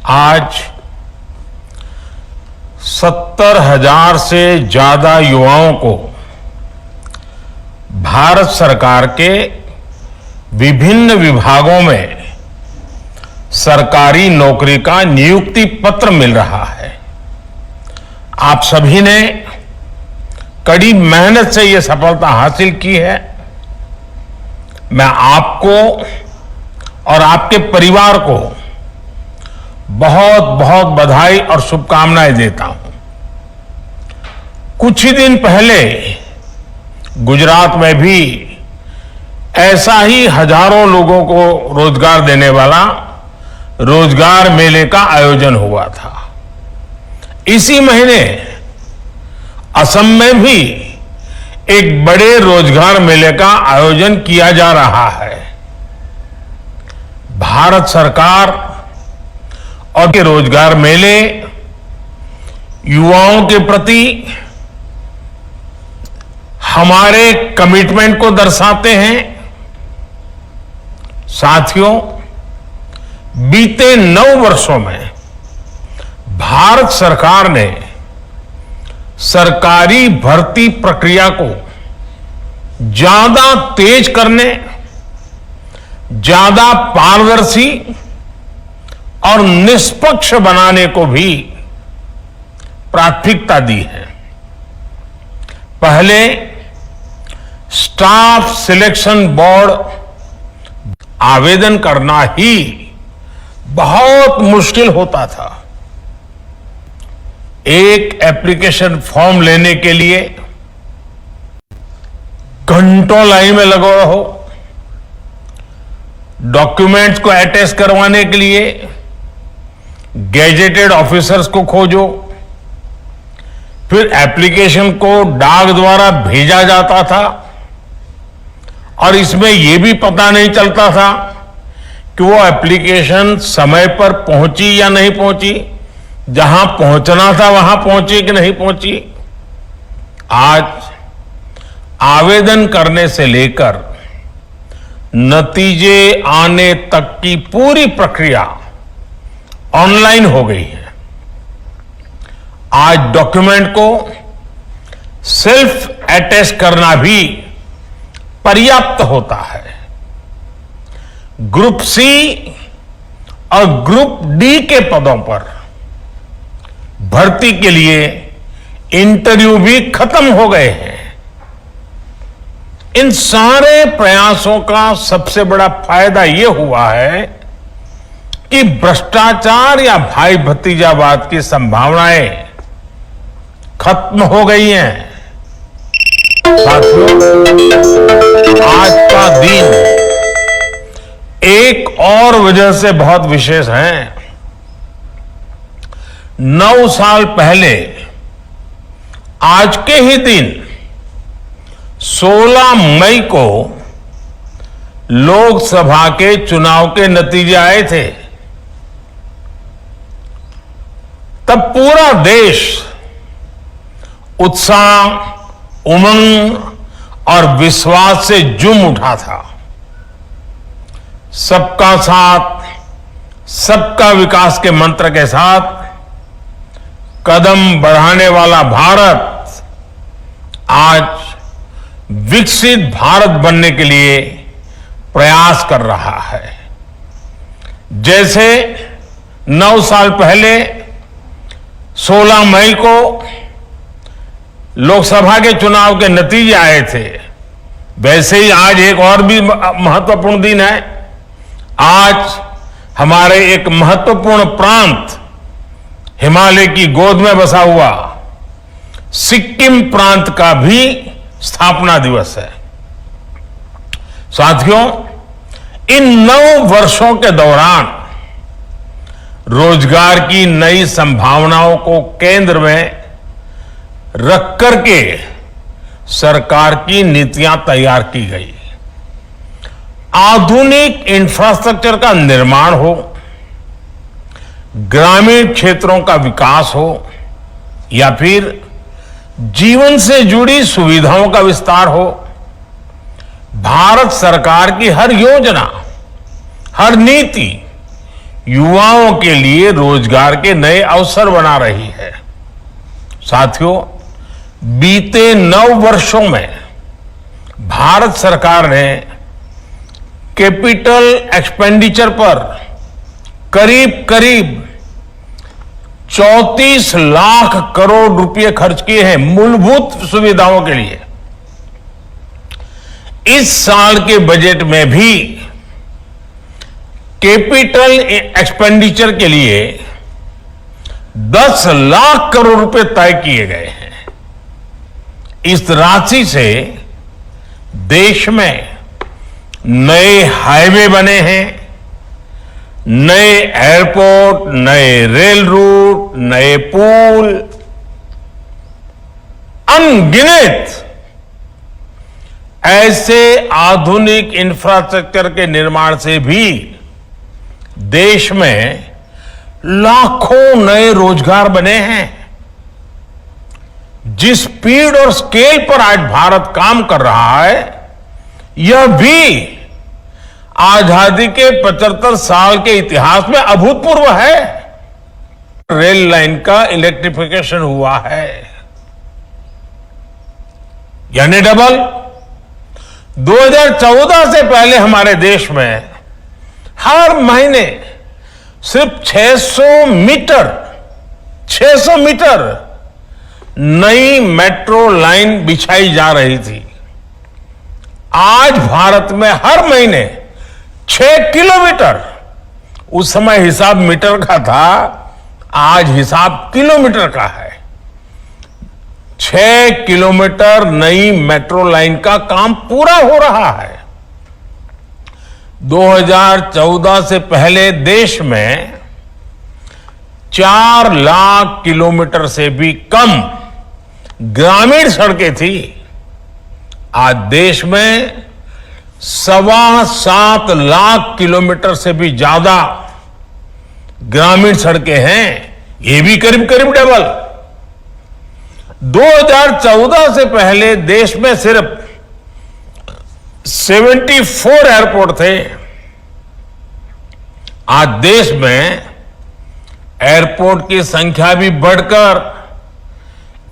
आज 70,000 से ज्यादा युवाओं को भारत सरकार के विभिन्न विभागों में सरकारी नौकरी का नियुक्ति पत्र मिल रहा है। आप सभी ने कड़ी मेहनत से यह सफलता हासिल की है। मैं आपको और आपके परिवार को बहुत बहुत बधाई और शुभकामनाएं देता हूं। कुछ ही दिन पहले गुजरात में भी ऐसा ही हजारों लोगों को रोजगार देने वाला रोजगार मेले का आयोजन हुआ था। इसी महीने असम में भी एक बड़े रोजगार मेले का आयोजन किया जा रहा है। भारत सरकार और के रोजगार मेले युवाओं के प्रति हमारे कमिटमेंट को दर्शाते हैं। साथियों, बीते 9 वर्षों में भारत सरकार ने सरकारी भर्ती प्रक्रिया को ज्यादा तेज करने, ज्यादा पारदर्शी और निष्पक्ष बनाने को भी प्राथमिकता दी है। पहले स्टाफ सिलेक्शन बोर्ड आवेदन करना ही बहुत मुश्किल होता था। एक एप्लीकेशन फॉर्म लेने के लिए घंटों लाइन में लगो रहो, डॉक्यूमेंट्स को अटैच करवाने के लिए गैजेटेड ऑफिसर्स को खोजो, फिर एप्लीकेशन को डाक द्वारा भेजा जाता था और इसमें यह भी पता नहीं चलता था कि वो एप्लीकेशन समय पर पहुंची या नहीं पहुंची, जहां पहुंचना था वहां पहुंची कि नहीं पहुंची। आज आवेदन करने से लेकर नतीजे आने तक की पूरी प्रक्रिया ऑनलाइन हो गई है। आज डॉक्यूमेंट को सेल्फ अटेस्ट करना भी पर्याप्त होता है। ग्रुप सी और ग्रुप डी के पदों पर भर्ती के लिए इंटरव्यू भी खत्म हो गए हैं। इन सारे प्रयासों का सबसे बड़ा फायदा यह हुआ है कि भ्रष्टाचार या भाई भतीजावाद की संभावनाएं खत्म हो गई हैं। साथियों, आज का दिन एक और वजह से बहुत विशेष है। 9 साल पहले आज के ही दिन 16 मई को लोकसभा के चुनाव के नतीजे आए थे। तब पूरा देश उत्साह, उमंग और विश्वास से झूम उठा था। सबका साथ, सबका विकास के मंत्र के साथ कदम बढ़ाने वाला भारत आज विकसित भारत बनने के लिए प्रयास कर रहा है। जैसे 9 साल पहले 16 मई को लोकसभा के चुनाव के नतीजे आए थे, वैसे ही आज एक और भी महत्वपूर्ण दिन है। आज हमारे एक महत्वपूर्ण प्रांत, हिमालय की गोद में बसा हुआ सिक्किम प्रांत का भी स्थापना दिवस है। साथियों, इन 9 वर्षों के दौरान रोजगार की नई संभावनाओं को केंद्र में रख करके सरकार की नीतियां तैयार की गई। आधुनिक इंफ्रास्ट्रक्चर का निर्माण हो, ग्रामीण क्षेत्रों का विकास हो या फिर जीवन से जुड़ी सुविधाओं का विस्तार हो, भारत सरकार की हर योजना, हर नीति युवाओं के लिए रोजगार के नए अवसर बना रही है। साथियों, बीते 9 वर्षों में भारत सरकार ने कैपिटल एक्सपेंडिचर पर करीब करीब 34 लाख करोड़ रुपए खर्च किए हैं मूलभूत सुविधाओं के लिए। इस साल के बजट में भी कैपिटल एक्सपेंडिचर के लिए 10 लाख करोड़ रुपए तय किए गए हैं। इस राशि से देश में नए हाईवे बने हैं, नए एयरपोर्ट, नए रेल रूट, नए पुल, अनगिनत ऐसे आधुनिक इंफ्रास्ट्रक्चर के निर्माण से भी देश में लाखों नए रोजगार बने हैं। जिस स्पीड और स्केल पर आज भारत काम कर रहा है, यह भी आजादी के 75 साल के इतिहास में अभूतपूर्व है। रेल लाइन का इलेक्ट्रिफिकेशन हुआ है, यानी डबल। 2014 से पहले हमारे देश में हर महीने सिर्फ 600 मीटर नई मेट्रो लाइन बिछाई जा रही थी। आज भारत में हर महीने 6 किलोमीटर, उस समय हिसाब मीटर का था, आज हिसाब किलोमीटर का है। 6 किलोमीटर नई मेट्रो लाइन का काम पूरा हो रहा है। 2014 से पहले देश में 4 लाख किलोमीटर से भी कम ग्रामीण सड़कें थी। आज देश में 7.25 लाख किलोमीटर से भी ज्यादा ग्रामीण सड़कें हैं, ये भी करीब करीब डबल। 2014 से पहले देश में सिर्फ 74 एयरपोर्ट थे। आज देश में एयरपोर्ट की संख्या भी बढ़कर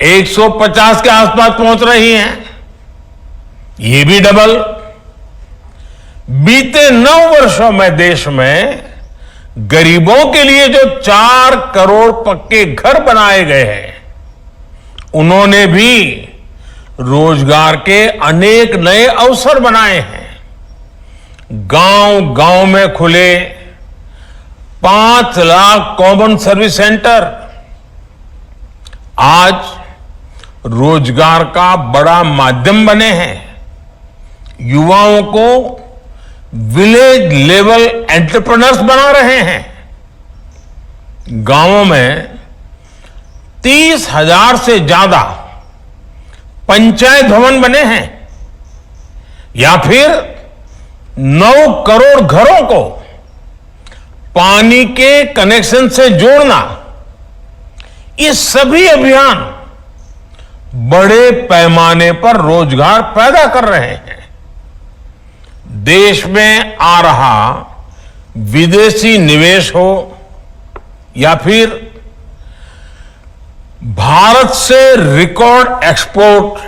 150 के आसपास पहुंच रही है, ये भी डबल। बीते 9 वर्षों में देश में गरीबों के लिए जो 4 करोड़ पक्के घर बनाए गए हैं, उन्होंने भी रोजगार के अनेक नए अवसर बनाए हैं। गांव गांव में खुले 5 लाख कॉमन सर्विस सेंटर आज रोजगार का बड़ा माध्यम बने हैं। युवाओं को विलेज लेवल एंटरप्रेन्योर्स बना रहे हैं। गांवों में 30,000 से ज्यादा पंचायत भवन बने हैं, या फिर 9 करोड़ घरों को पानी के कनेक्शन से जोड़ना, ये सभी अभियान बड़े पैमाने पर रोजगार पैदा कर रहे हैं। देश में आ रहा विदेशी निवेश हो या फिर भारत से रिकॉर्ड एक्सपोर्ट,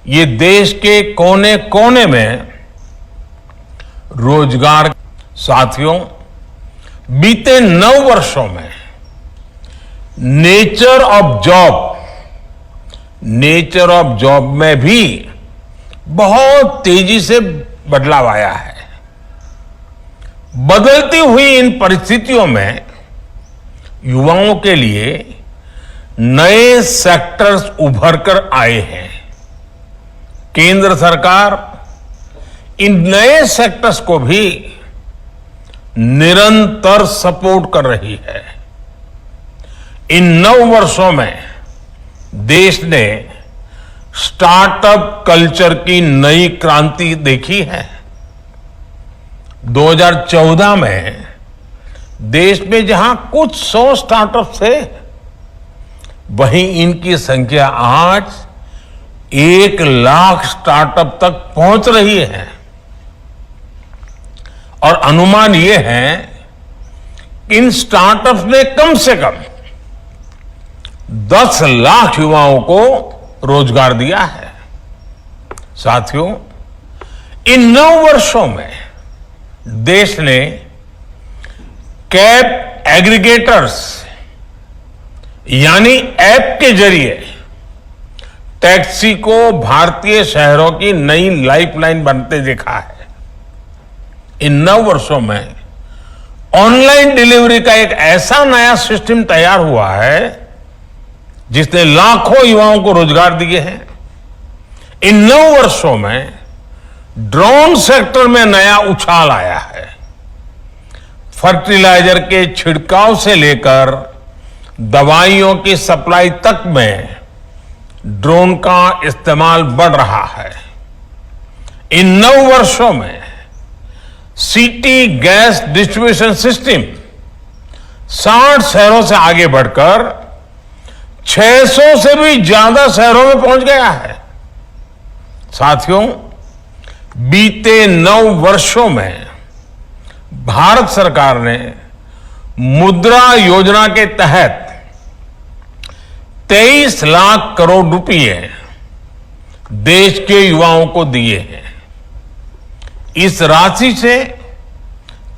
ये देश के कोने कोने में रोजगार। साथियों, बीते 9 वर्षों में नेचर ऑफ जॉब में भी बहुत तेजी से बदलाव आया है। बदलती हुई इन परिस्थितियों में युवाओं के लिए नए सेक्टर्स उभर कर आए हैं। केंद्र सरकार इन नए सेक्टर्स को भी निरंतर सपोर्ट कर रही है। इन 9 वर्षों में देश ने स्टार्टअप कल्चर की नई क्रांति देखी है। 2014 में देश में जहां कुछ 100 स्टार्टअप थे, वहीं इनकी संख्या आज 1 लाख स्टार्टअप तक पहुंच रही है। और अनुमान यह है इन स्टार्टअप्स ने कम से कम 10 लाख युवाओं को रोजगार दिया है। साथियों, इन 9 वर्षों में देश ने कैब एग्रीगेटर्स यानी ऐप के जरिए टैक्सी को भारतीय शहरों की नई लाइफलाइन बनते देखा है। इन 9 वर्षों में ऑनलाइन डिलीवरी का एक ऐसा नया सिस्टम तैयार हुआ है जिसने लाखों युवाओं को रोजगार दिए हैं। इन 9 वर्षों में ड्रोन सेक्टर में नया उछाल आया है। फर्टिलाइजर के छिड़काव से लेकर दवाइयों की सप्लाई तक में ड्रोन का इस्तेमाल बढ़ रहा है। इन 9 वर्षों में सिटी गैस डिस्ट्रीब्यूशन सिस्टम 60 शहरों से आगे बढ़कर 600 से भी ज्यादा शहरों में पहुंच गया है। साथियों, बीते 9 वर्षों में भारत सरकार ने मुद्रा योजना के तहत 23 लाख करोड़ रुपए देश के युवाओं को दिए हैं। इस राशि से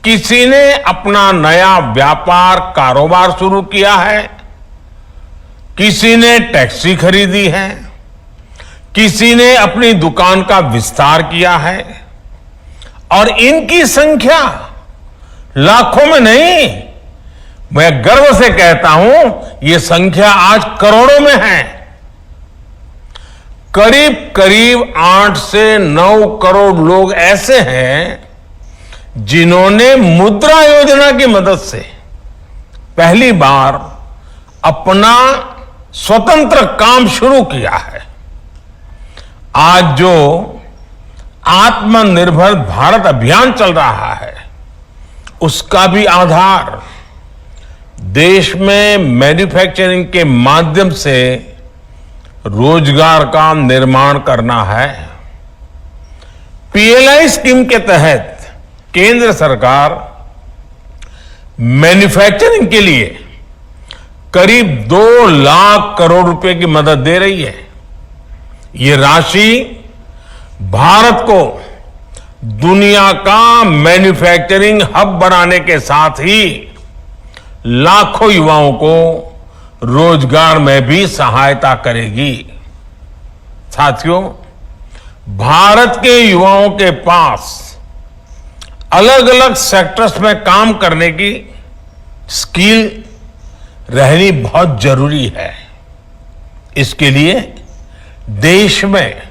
किसी ने अपना नया व्यापार कारोबार शुरू किया है, किसी ने टैक्सी खरीदी है, किसी ने अपनी दुकान का विस्तार किया है और इनकी संख्या लाखों में नहीं, मैं गर्व से कहता हूं ये संख्या आज करोड़ों में है। करीब करीब 8 से 9 करोड़ लोग ऐसे हैं जिन्होंने मुद्रा योजना की मदद से पहली बार अपना स्वतंत्र काम शुरू किया है। आज जो आत्मनिर्भर भारत अभियान चल रहा है उसका भी आधार देश में मैन्युफैक्चरिंग के माध्यम से रोजगार का निर्माण करना है। पीएलआई स्कीम के तहत केंद्र सरकार मैन्युफैक्चरिंग के लिए करीब 2 लाख करोड़ रुपए की मदद दे रही है। ये राशि भारत को दुनिया का मैन्युफैक्चरिंग हब बनाने के साथ ही लाखों युवाओं को रोजगार में भी सहायता करेगी। साथियों, भारत के युवाओं के पास अलग अलग सेक्टर्स में काम करने की स्किल रहनी बहुत जरूरी है। इसके लिए देश में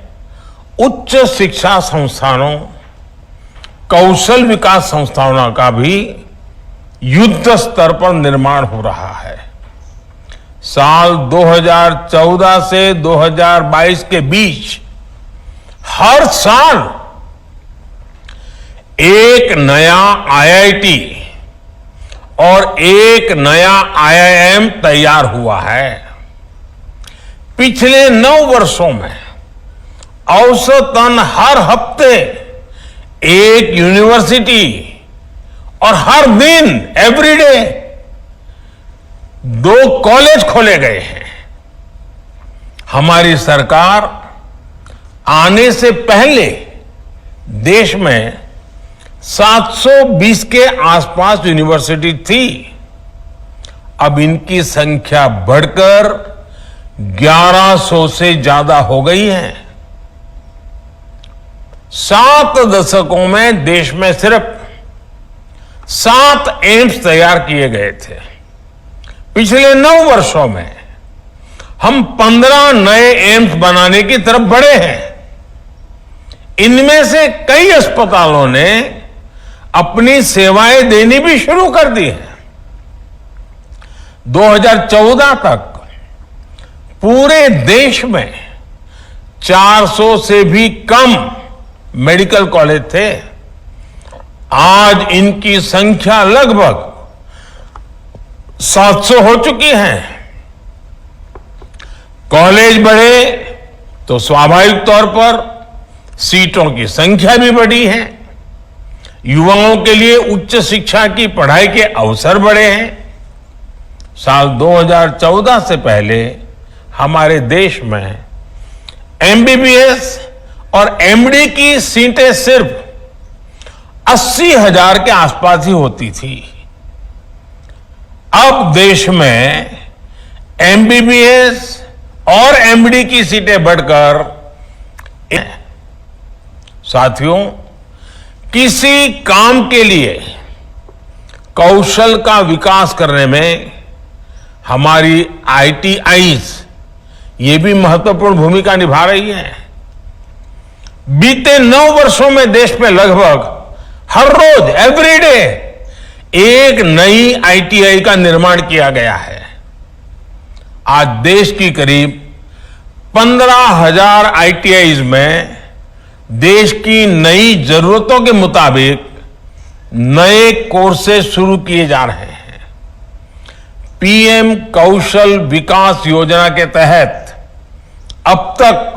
उच्च शिक्षा संस्थानों, कौशल विकास संस्थानों का भी युद्ध स्तर पर निर्माण हो रहा है। साल 2014 से 2022 के बीच हर साल एक नया आईआईटी और एक नया आईआईएम तैयार हुआ है। पिछले 9 वर्षों में औसतन हर हफ्ते एक यूनिवर्सिटी और हर दिन एवरीडे 2 कॉलेज खोले गए हैं। हमारी सरकार आने से पहले देश में 720 के आसपास यूनिवर्सिटी थी। अब इनकी संख्या बढ़कर 1100 से ज्यादा हो गई है। 7 दशकों में देश में सिर्फ 7 एम्स तैयार किए गए थे। पिछले 9 वर्षों में हम 15 नए एम्स बनाने की तरफ बढ़े हैं। इनमें से कई अस्पतालों ने अपनी सेवाएं देनी भी शुरू कर दी है। 2014 तक पूरे देश में 400 से भी कम मेडिकल कॉलेज थे। आज इनकी संख्या लगभग 700 हो चुकी है। कॉलेज बढ़े तो स्वाभाविक तौर पर सीटों की संख्या भी बढ़ी है। युवाओं के लिए उच्च शिक्षा की पढ़ाई के अवसर बढ़े हैं। साल 2014 से पहले हमारे देश में एमबीबीएस और एमडी की सीटें सिर्फ 80,000 के आसपास ही होती थी। अब देश में एमबीबीएस और एमडी की सीटें बढ़कर, साथियों, किसी काम के लिए कौशल का विकास करने में हमारी आईटीआईज ये भी महत्वपूर्ण भूमिका निभा रही है। बीते 9 वर्षों में देश में लगभग हर रोज एवरीडे एक नई आईटीआई का निर्माण किया गया है। आज देश की करीब 15,000 आईटीआईज में देश की नई जरूरतों के मुताबिक नए कोर्सेज शुरू किए जा रहे हैं। पीएम कौशल विकास योजना के तहत अब तक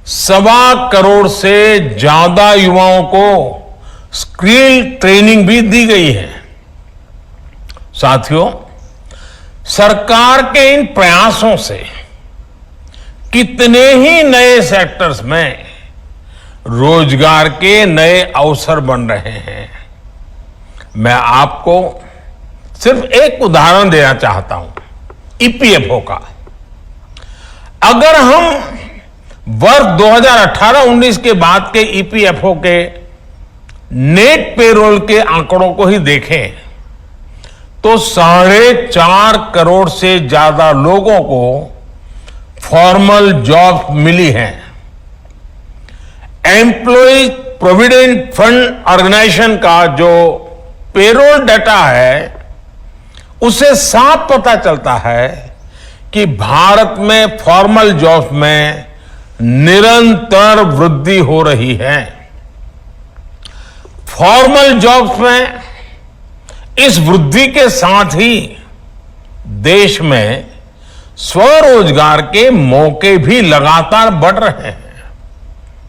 1.25 करोड़ से ज्यादा युवाओं को स्किल ट्रेनिंग भी दी गई है। साथियों, सरकार के इन प्रयासों से कितने ही नए सेक्टर्स में रोजगार के नए अवसर बन रहे हैं। मैं आपको सिर्फ एक उदाहरण देना चाहता हूं, ईपीएफओ का। अगर हम वर्ष 2018-19 के बाद के ईपीएफओ के नेट पेरोल के आंकड़ों को ही देखें तो 4.5 करोड़ से ज्यादा लोगों को फॉर्मल जॉब मिली हैं। एम्प्लॉयज प्रोविडेंट फंड ऑर्गेनाइजेशन का जो पेरोल डाटा है उसे साफ पता चलता है कि भारत में फॉर्मल जॉब में निरंतर वृद्धि हो रही है। फॉर्मल जॉब्स में इस वृद्धि के साथ ही देश में स्वरोजगार के मौके भी लगातार बढ़ रहे हैं।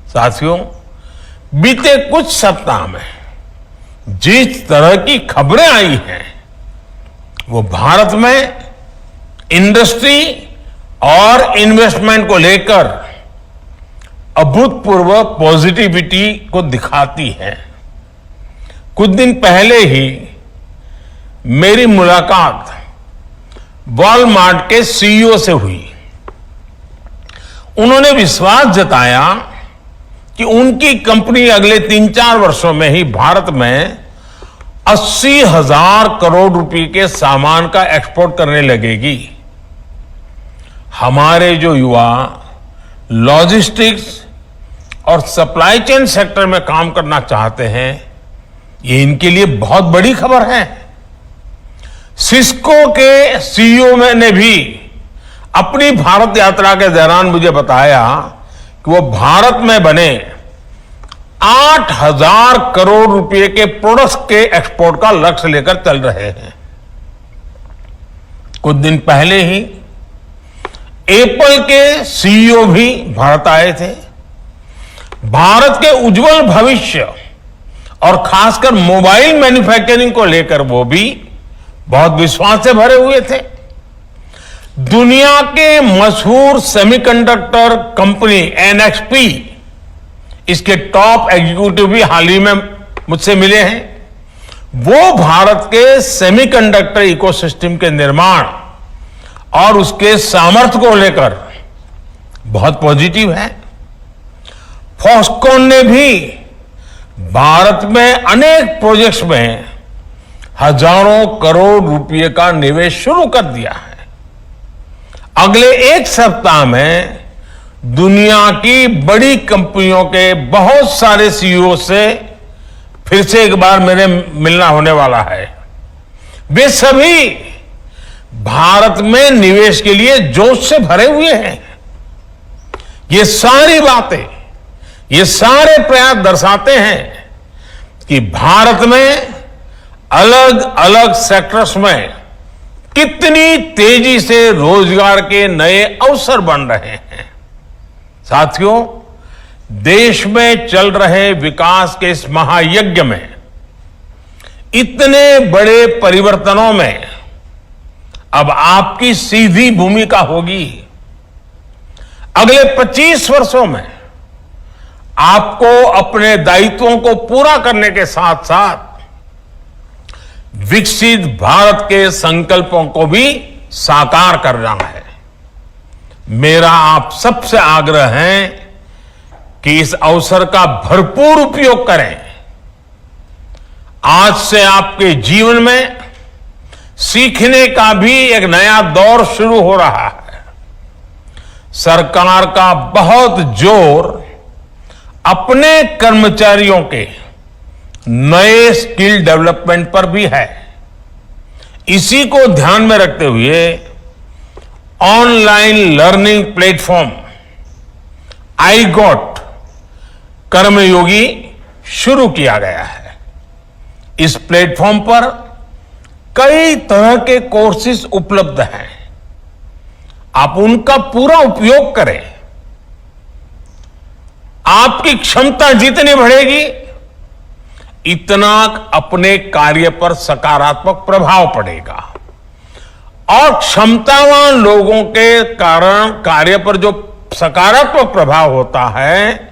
साथियों, बीते कुछ सप्ताह में जिस तरह की खबरें आई हैं वो भारत में इंडस्ट्री और इन्वेस्टमेंट को लेकर अभूतपूर्व पॉजिटिविटी को दिखाती है। कुछ दिन पहले ही मेरी मुलाकात वॉलमार्ट के सीईओ से हुई। उन्होंने विश्वास जताया कि उनकी कंपनी अगले 3-4 वर्षों में ही भारत में 80,000 करोड़ रुपए के सामान का एक्सपोर्ट करने लगेगी। हमारे जो युवा लॉजिस्टिक्स और सप्लाई चेन सेक्टर में काम करना चाहते हैं, ये इनके लिए बहुत बड़ी खबर है। सिस्को के सीईओ ने भी अपनी भारत यात्रा के दौरान मुझे बताया कि वो भारत में बने 8,000 करोड़ रुपए के प्रोडक्ट्स के एक्सपोर्ट का लक्ष्य लेकर चल रहे हैं। कुछ दिन पहले ही एप्पल के सीईओ भी भारत आए थे। भारत के उज्जवल भविष्य और खासकर मोबाइल मैन्युफैक्चरिंग को लेकर वो भी बहुत विश्वास से भरे हुए थे। दुनिया के मशहूर सेमीकंडक्टर कंपनी एनएक्सपी, इसके टॉप एग्जीक्यूटिव भी हाल ही में मुझसे मिले हैं। वो भारत के सेमीकंडक्टर इकोसिस्टम के निर्माण और उसके सामर्थ्य को लेकर बहुत पॉजिटिव है। फॉक्सकॉन ने भी भारत में अनेक प्रोजेक्ट्स में हजारों करोड़ रुपए का निवेश शुरू कर दिया है। अगले एक सप्ताह में दुनिया की बड़ी कंपनियों के बहुत सारे सीईओ से फिर से एक बार मेरे मिलना होने वाला है। वे सभी भारत में निवेश के लिए जोश से भरे हुए हैं। ये सारी बातें, ये सारे प्रयास दर्शाते हैं कि भारत में अलग अलग सेक्टर्स में कितनी तेजी से रोजगार के नए अवसर बन रहे हैं। साथियों, देश में चल रहे विकास के इस महायज्ञ में इतने बड़े परिवर्तनों में अब आपकी सीधी भूमिका होगी। अगले 25 वर्षों में आपको अपने दायित्वों को पूरा करने के साथ साथ विकसित भारत के संकल्पों को भी साकार करना है। मेरा आप सबसे आग्रह है कि इस अवसर का भरपूर उपयोग करें। आज से आपके जीवन में सीखने का भी एक नया दौर शुरू हो रहा है। सरकार का बहुत जोर अपने कर्मचारियों के नए स्किल डेवलपमेंट पर भी है। इसी को ध्यान में रखते हुए ऑनलाइन लर्निंग प्लेटफॉर्म iGOT कर्मयोगी शुरू किया गया है। इस प्लेटफॉर्म पर कई तरह के कोर्सेज उपलब्ध हैं। आप उनका पूरा उपयोग करें। आपकी क्षमता जितनी बढ़ेगी इतना अपने कार्य पर सकारात्मक प्रभाव पड़ेगा और क्षमतावान लोगों के कारण कार्य पर जो सकारात्मक प्रभाव होता है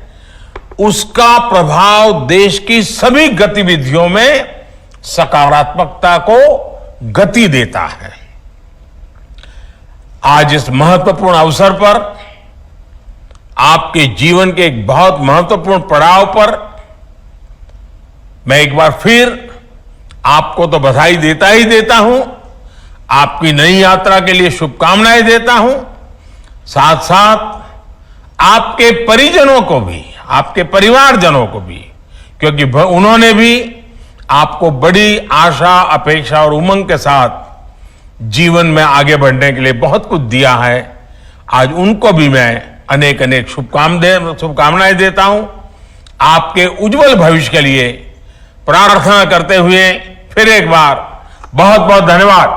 उसका प्रभाव देश की सभी गतिविधियों में सकारात्मकता को गति देता है। आज इस महत्वपूर्ण अवसर पर आपके जीवन के एक बहुत महत्वपूर्ण पड़ाव पर मैं एक बार फिर आपको तो बधाई देता ही देता हूं, आपकी नई यात्रा के लिए शुभकामनाएं देता हूं। साथ साथ आपके परिजनों को भी, आपके परिवारजनों को भी, क्योंकि उन्होंने भी आपको बड़ी आशा, अपेक्षा और उमंग के साथ जीवन में आगे बढ़ने के लिए बहुत कुछ दिया है। आज उनको भी मैं अनेक अनेक शुभकामनाएं देता हूं। आपके उज्जवल भविष्य के लिए प्रार्थना करते हुए फिर एक बार बहुत बहुत धन्यवाद।